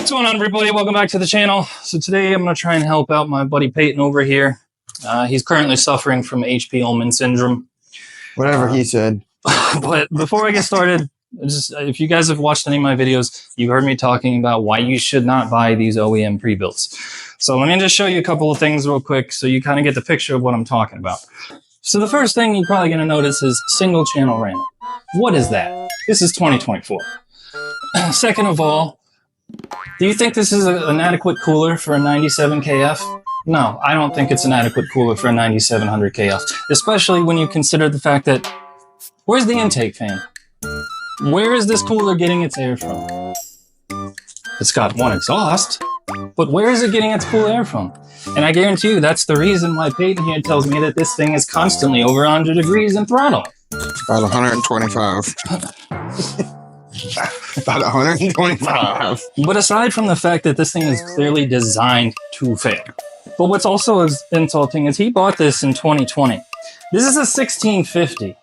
What's going on, everybody? Welcome back to the channel. So today I'm going to try and help out my buddy Peyton over here. He's currently suffering from HP Omen-syndrome. Whatever he said. But before I get started, if you guys have watched any of my videos, you heard me talking about why you should not buy these OEM pre-builts. So let me just show you a couple of things real quick so you kind of get the picture of what I'm talking about. So the first thing you're probably going to notice is single channel RAM. What is that? This is 2024. Second of all, do you think this is an adequate cooler for a 97KF? No, I don't think it's an adequate cooler for a 9700KF, especially when you consider the fact that, where's the intake fan? Where is this cooler getting its air from? It's got one exhaust, but where is it getting its cool air from? And I guarantee you that's the reason why Peyton here tells me that this thing is constantly over 100 degrees in throttle. About 125. About 125. But aside from the fact that this thing is clearly designed to fail, but what's also as insulting is he bought this in 2020. This is a 1650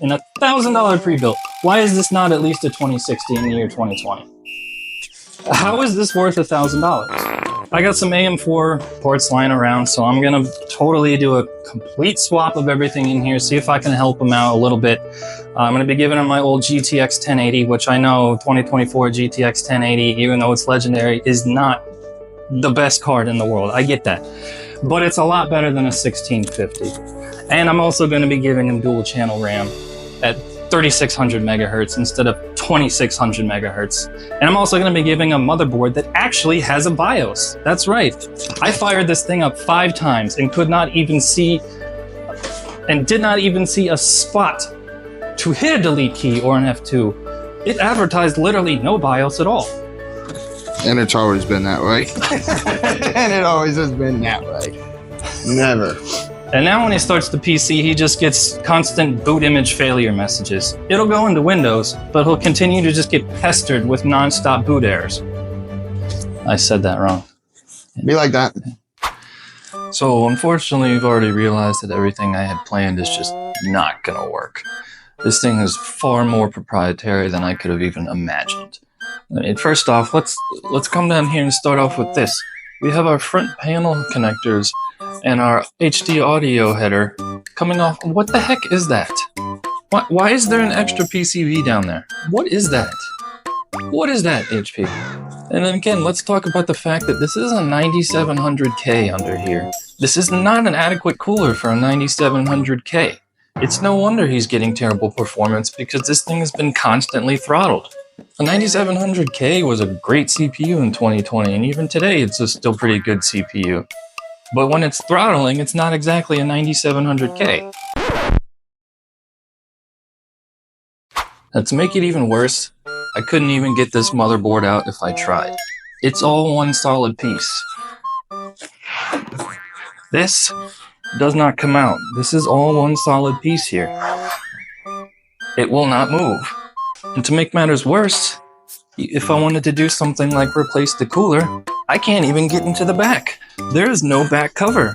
and a $1,000 pre-built. Why is this not at least a 2060 in the year 2020? How is this worth $1,000? I got some AM4 ports lying around, so I'm gonna totally do a complete swap of everything in here, see if I can help him out a little bit. I'm gonna be giving him my old GTX 1080, which I know 2024 GTX 1080, even though it's legendary, is not the best card in the world. I get that, but it's a lot better than a 1650. And I'm also gonna be giving him dual channel RAM at 3600 megahertz instead of 2600 megahertz. And I'm also going to be giving a motherboard that actually has a BIOS. That's right. I fired this thing up 5 times and could not even see, and did not even see a spot to hit a delete key or an F2. It advertised literally no BIOS at all. And it's always been that way. And it always has been that way. Never. And now when he starts the PC, he just gets constant boot image failure messages. It'll go into Windows, but he'll continue to just get pestered with non-stop boot errors. I said that wrong. Be like that. So unfortunately, you've already realized that everything I had planned is just not gonna work. This thing is far more proprietary than I could have even imagined. First off, let's come down here and start off with this. We have our front panel connectors and our HD audio header coming off. What the heck is that? Why is there an extra PCB down there? What is that? What is that, HP? And then again, let's talk about the fact that this is a 9700K under here. This is not an adequate cooler for a 9700K. It's no wonder he's getting terrible performance because this thing has been constantly throttled. A 9700K was a great CPU in 2020, and even today it's a still pretty good CPU. But when it's throttling, it's not exactly a 9700K. Now, to make it even worse, I couldn't even get this motherboard out if I tried. It's all one solid piece. This does not come out. This is all one solid piece here. It will not move. And to make matters worse, if I wanted to do something like replace the cooler, I can't even get into the back. There is no back cover.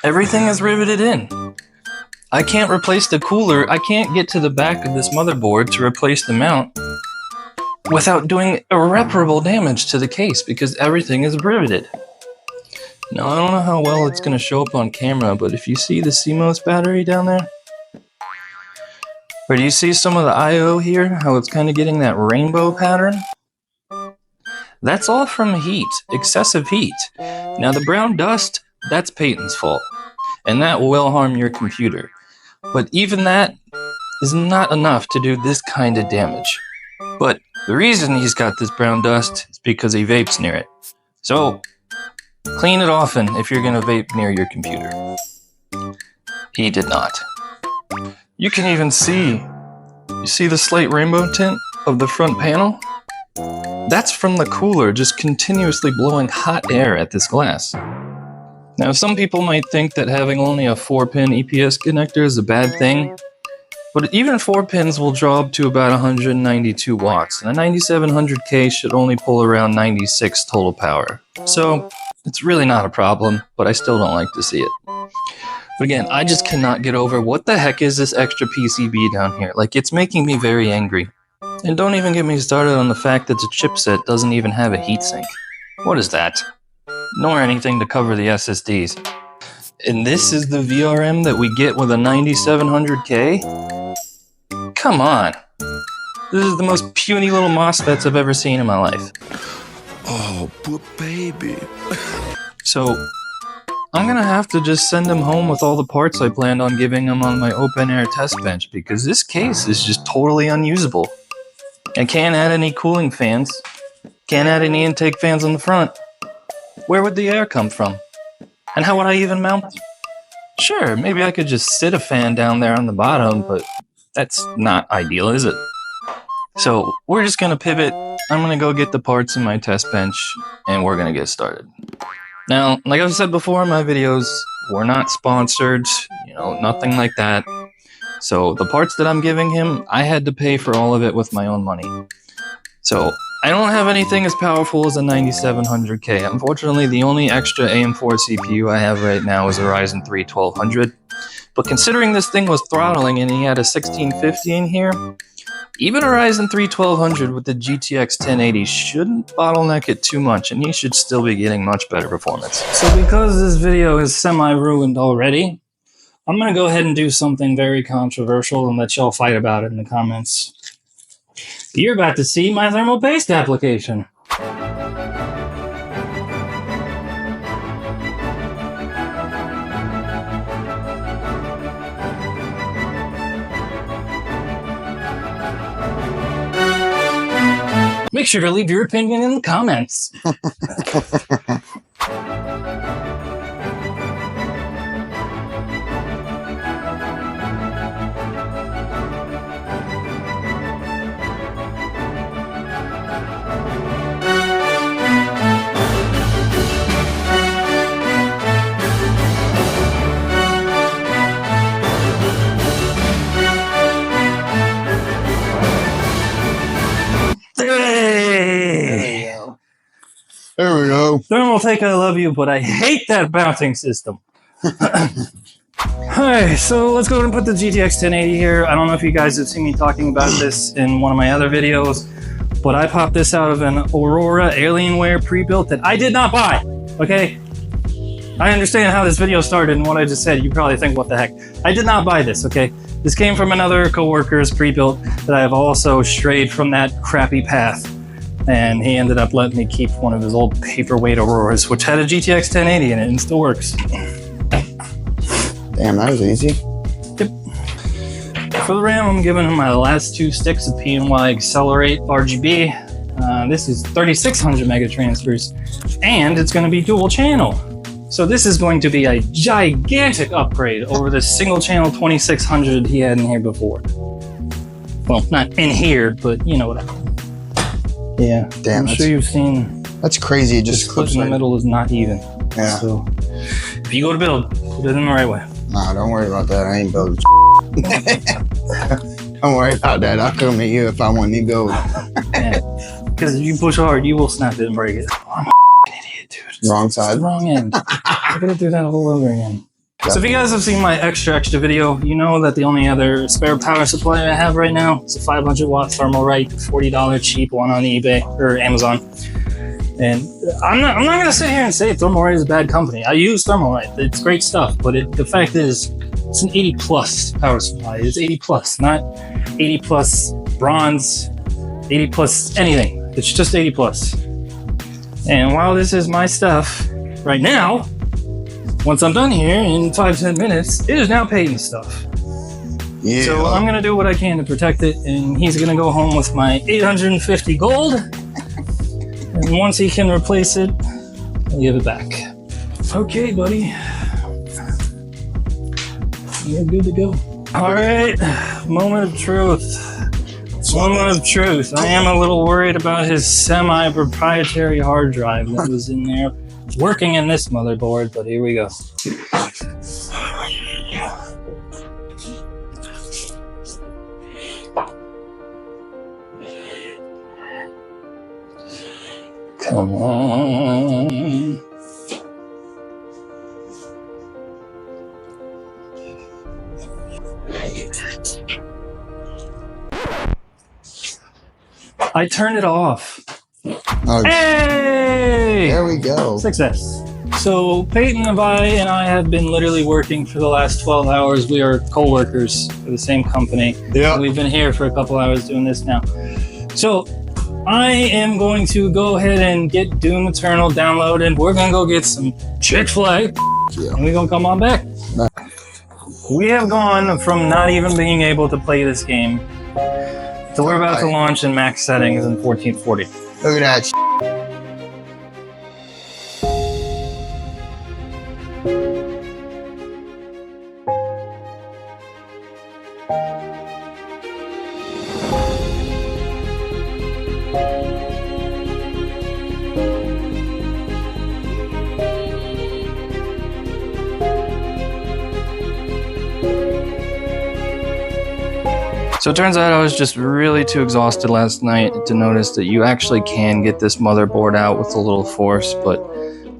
Everything is riveted in. I can't replace the cooler. I can't get to the back of this motherboard to replace the mount without doing irreparable damage to the case because everything is riveted. Now, I don't know how well it's going to show up on camera, but if you see the CMOS battery down there, or do you see some of the I/O here, how it's kind of getting that rainbow pattern? That's all from heat, excessive heat. Now the brown dust, that's Peyton's fault, and that will harm your computer. But even that is not enough to do this kind of damage. But the reason he's got this brown dust is because he vapes near it. So, clean it often if you're gonna vape near your computer. He did not. You can even see, you see the slight rainbow tint of the front panel? That's from the cooler just continuously blowing hot air at this glass. Now, some people might think that having only a 4-pin EPS connector is a bad thing, but even 4 pins will draw up to about 192 watts, and a 9700K should only pull around 96 total power. So, it's really not a problem, but I still don't like to see it. But again, I just cannot get over what the heck is this extra PCB down here. Like, it's making me very angry. And don't even get me started on the fact that the chipset doesn't even have a heatsink. What is that? Nor anything to cover the SSDs. And this is the VRM that we get with a 9700K? Come on. This is the most puny little MOSFETs I've ever seen in my life. Oh, poor baby. So, I'm gonna have to just send him home with all the parts I planned on giving him on my open air test bench because this case is just totally unusable. I can't add any cooling fans. Can't add any intake fans on the front. Where would the air come from? And how would I even mount them? Sure, maybe I could just sit a fan down there on the bottom, but that's not ideal, is it? So, we're just gonna pivot. I'm gonna go get the parts in my test bench, and we're gonna get started. Now, like I've said before in my videos, we're not sponsored, nothing like that. So the parts that I'm giving him, I had to pay for all of it with my own money. So I don't have anything as powerful as a 9700K. Unfortunately, the only extra AM4 CPU I have right now is a Ryzen 3 1200. But considering this thing was throttling and he had a 1650 in here, even a Ryzen 3 1200 with the GTX 1080 shouldn't bottleneck it too much, and he should still be getting much better performance. So because this video is semi-ruined already, I'm going to go ahead and do something very controversial and let y'all fight about it in the comments. You're about to see my thermal paste application. Make sure to leave your opinion in the comments. There we go. Thermal Take, I love you, but I hate that bouncing system. Alright, so let's go ahead and put the GTX 1080 here. I don't know if you guys have seen me talking about this in one of my other videos, but I popped this out of an Aurora Alienware pre-built that I did not buy, okay? I understand how this video started and what I just said. You probably think, what the heck? I did not buy this, okay? This came from another coworker's pre-built that I have also strayed from that crappy path. And he ended up letting me keep one of his old paperweight Auroras, which had a GTX 1080 in it and still works. Damn, that was easy. Yep. For the RAM, I'm giving him my last 2 sticks of PNY Accelerate RGB. This is 3600 megatransfers, and it's going to be dual channel. So this is going to be a gigantic upgrade over the single channel 2600 he had in here before. Well, not in here, but you know what I mean. Yeah, damn, I'm sure you've seen. That's crazy. It just clip in the middle is not even. Yeah. So if you go to build, put it in the right way. Nah, don't worry about that. I ain't building. Don't worry about that. I'll come at you if I want you to build. Because if you push hard, you will snap it and break it. Oh, I'm an idiot, dude. Wrong It's side. the wrong end. I gotta do that all over again. So if you guys have seen my extra video, you know that the only other spare power supply I have right now is a 500 watt Thermalright, $40 cheap one on eBay or Amazon. And I'm not gonna sit here and say Thermalright is a bad company. I use Thermalright, it's great stuff, but the fact is, it's an 80 plus power supply. It's 80 plus, not 80 plus bronze, 80 plus anything. It's just 80 plus. And while this is my stuff right now, once I'm done here in 5-10 minutes, it is now Peyton's stuff. Yeah. So I'm gonna do what I can to protect it, and he's gonna go home with my 850 gold. And once he can replace it, I'll give it back. Okay, buddy. You're good to go. All right, moment of truth. Moment of truth. I am a little worried about his semi-proprietary hard drive that was in there. It's working in this motherboard, but here we go. Come on. I turned it off. Oh, Hey! there we go. Success. So Peyton and I have been literally working for the last 12 hours. We are co-workers for the same company. Yeah. We've been here for a couple hours doing this now. So I am going to go ahead and get Doom Eternal downloaded. We're gonna go get some Chick-fil-A, Yeah. and we're gonna come on back. We have gone from not even being able to play this game to we're about to launch in max settings in 1440. Look at that. So it turns out I was just really too exhausted last night to notice that you actually can get this motherboard out with a little force, but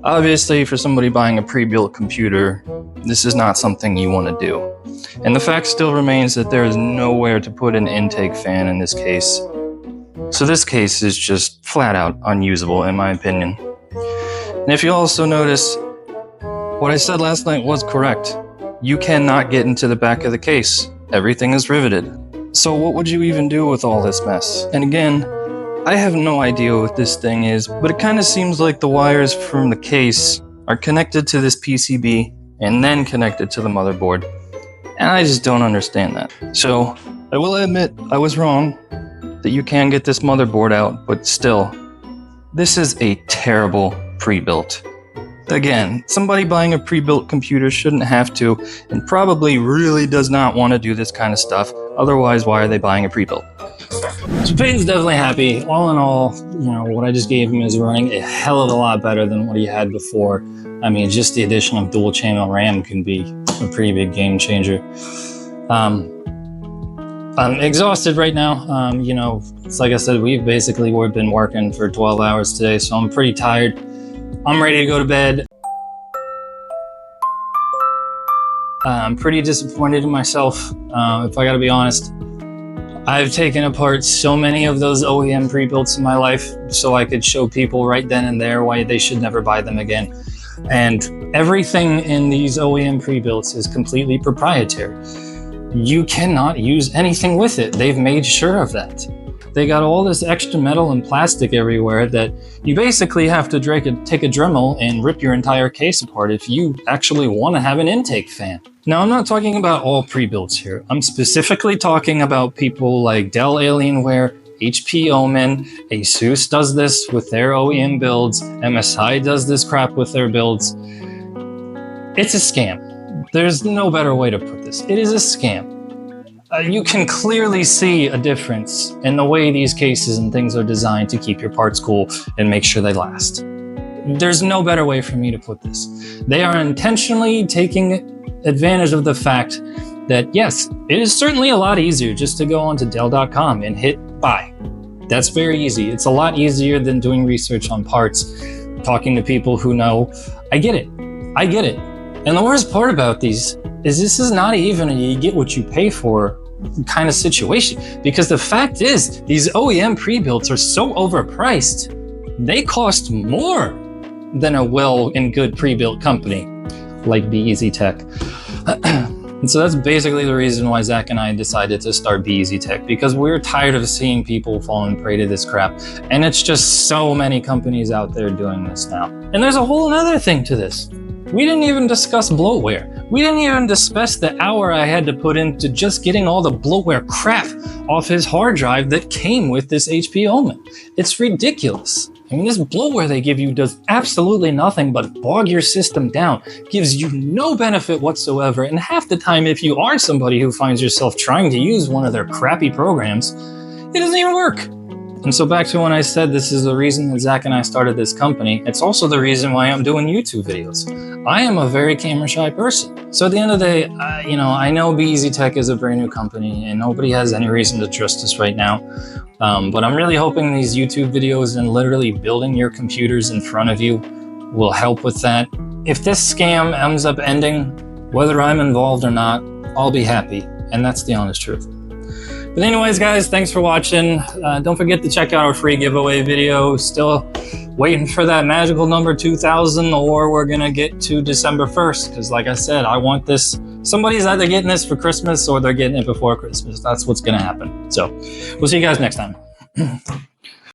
obviously for somebody buying a pre-built computer, this is not something you want to do. And the fact still remains that there is nowhere to put an intake fan in this case. So this case is just flat out unusable in my opinion. And if you also notice, what I said last night was correct. You cannot get into the back of the case. Everything is riveted. So what would you even do with all this mess? And again, I have no idea what this thing is, but it kind of seems like the wires from the case are connected to this PCB and then connected to the motherboard. And I just don't understand that. So I will admit I was wrong that you can get this motherboard out, but still, this is a terrible pre-built. Again, somebody buying a pre-built computer shouldn't have to, and probably really does not want to do this kind of stuff. Otherwise, why are they buying a pre-built? So Peyton's definitely happy. All in all, you know, what I just gave him is running a hell of a lot better than what he had before. I mean, just the addition of dual channel RAM can be a pretty big game changer. I'm exhausted right now. You know, it's like I said, we've been working for 12 hours today, so I'm pretty tired. I'm ready to go to bed. I'm pretty disappointed in myself, if I gotta be honest. I've taken apart so many of those OEM pre-builts in my life so I could show people right then and there why they should never buy them again. And everything in these OEM pre-builts is completely proprietary. You cannot use anything with it. They've made sure of that. They got all this extra metal and plastic everywhere that you basically have to take a Dremel and rip your entire case apart if you actually want to have an intake fan. Now, I'm not talking about all pre-builts here. I'm specifically talking about people like Dell Alienware, HP Omen, Asus does this with their OEM builds, MSI does this crap with their builds. It's a scam. There's no better way to put this. It is a scam. You can clearly see a difference in the way these cases and things are designed to keep your parts cool and make sure they last. There's no better way for me to put this. They are intentionally taking advantage of the fact that, yes, it is certainly a lot easier just to go onto Dell.com and hit buy. That's very easy. It's a lot easier than doing research on parts, talking to people who know. I get it. I get it. And the worst part about these is this is not even a you get what you pay for kind of situation, because the fact is these OEM pre-builts are so overpriced. They cost more than a well and good pre-built company like BEZ Tech. And so that's basically the reason why Zach and I decided to start BEZ Tech, because we're tired of seeing people falling prey to this crap. And it's just so many companies out there doing this now. And there's a whole other thing to this. We didn't even discuss bloatware. We didn't even discuss the hour I had to put into just getting all the bloatware crap off his hard drive that came with this HP Omen. It's ridiculous. I mean, this bloatware they give you does absolutely nothing but bog your system down, gives you no benefit whatsoever, and half the time if you are somebody who finds yourself trying to use one of their crappy programs, it doesn't even work. And so back to when I said this is the reason that Zach and I started this company, it's also the reason why I'm doing YouTube videos. I am a very camera shy person. So at the end of the day, I know BEZ Tech is a brand new company and nobody has any reason to trust us right now. But I'm really hoping these YouTube videos and literally building your computers in front of you will help with that. If this scam ends up ending, whether I'm involved or not, I'll be happy. And that's the honest truth. But anyways, guys, thanks for watching. Don't forget to check out our free giveaway video. Still waiting for that magical number 2,000, or we're gonna get to December 1st. Because like I said, I want this. Somebody's either getting this for Christmas or they're getting it before Christmas. That's what's gonna happen. So we'll see you guys next time.